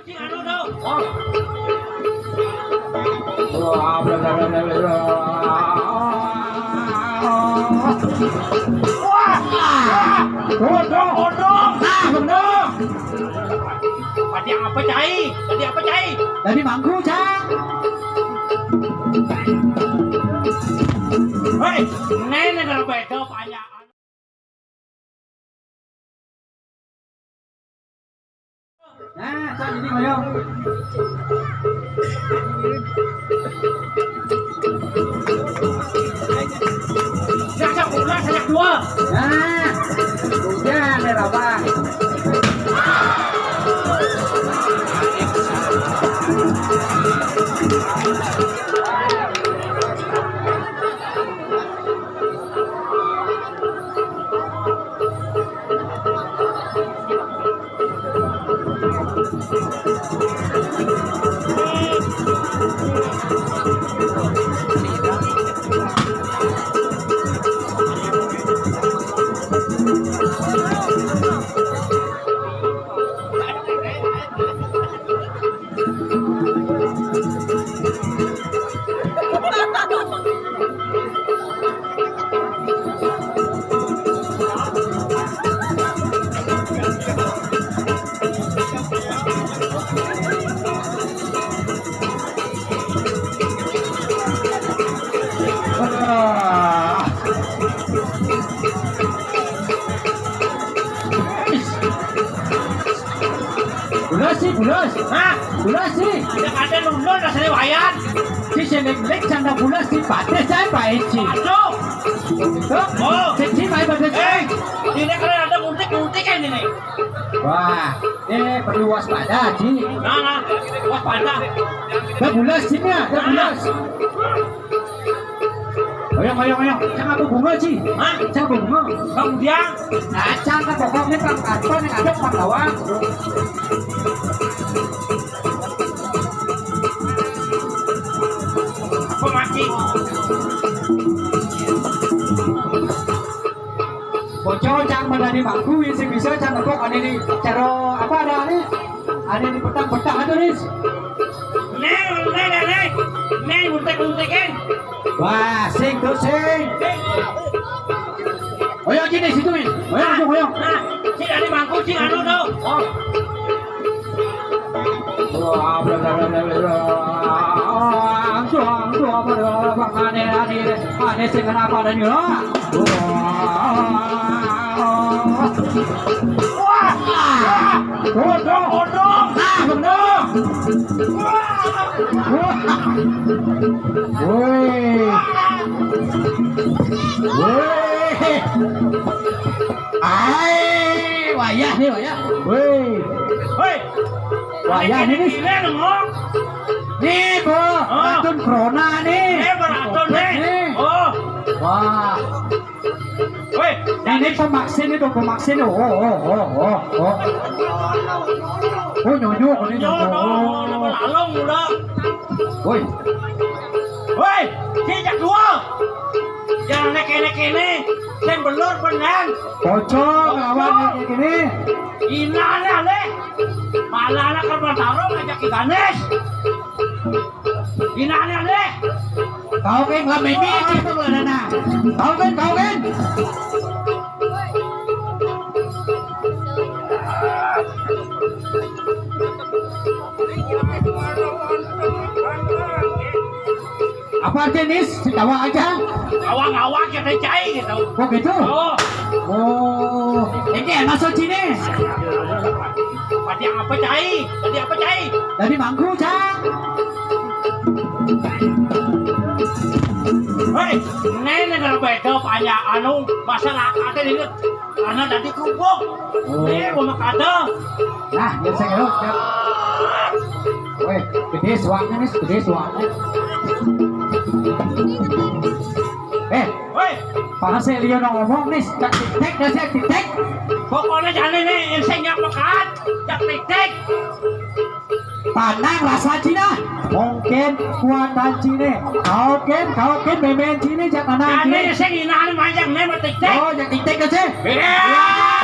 sing anu đâu. Bodong. Bener. Tadi apa cai? Dari mangku cang. Hei, nenek kalau beda banyak. Nah, cang ini koyo. Sajak pula, sajak dua. Nah, hujan nih Rabang. Bulas. Hah? Bulas sih. Ada nundul rasanya wayan. Si selek-lek canda bulas si pates saya baik sih. Aduh. Oh. Si baik pates. Ini kalau ada muntik kan ini. Wah, perlu waspada sih. Nah, waspada. Dah bulas sini ya, dah bulas. Oyong. Jangan apa bunga sih. Hah? Jangan bunga. Kemudian, Acang kan pokoknya kan kantor yang ada Pandawan. pemancing. Bocor cang menjadi bangku yang bisa cang untuk ada di cara apa ada di petang-petang ada nih. Neng, muntik-muntikin. Wah, sing tuh sing. Oyong sini situ min. Oyong. Nah, si dari bangku si anu tuh. Wah, ada sing kenapa ada nih loh. Bodong. Bener. Woi. Wayah nih. Hei, Wayah nih. Nih, Bu. Racun corona nih. beracun nih. Oh. Wah. Woi, Ini pemaksin itu, pemaksin. Oh. Oh, nyonyok ini nyonyok. lalong udah. Woi, Si jak dua. Jangan nek ini. Yang belur benar. pocong lawan kayak gini. Ina ale. Malah anak korban taruh ngajak Ganes. Ina ale. Kau kan nggak main itu mana? Kau kan. Apa jenis? Tawa aja. Awang-awang kita cai gitu. Oh gitu. Oh. Ini masuk sini. Tadi apa cai? Dari mangku cang. Hei, nenek kalau beda banyak anu masyarakat ini karena tadi kerupuk. Mau makan. Nah, biar saya ngeluk. Woi, gede suaranya nih, gede suaranya. Woi, Pak saya lihat ngomong nih, cak tiktek. pokoknya jangan ini saya makan, cak tiktek. Pandang rasa Cina, mungkin kuatan Cina. Kau kan memen Cina jangan Jangan Cina. ini saya nginahan manjang nih tiktek. Oh, yang tiktek aja. Yeah.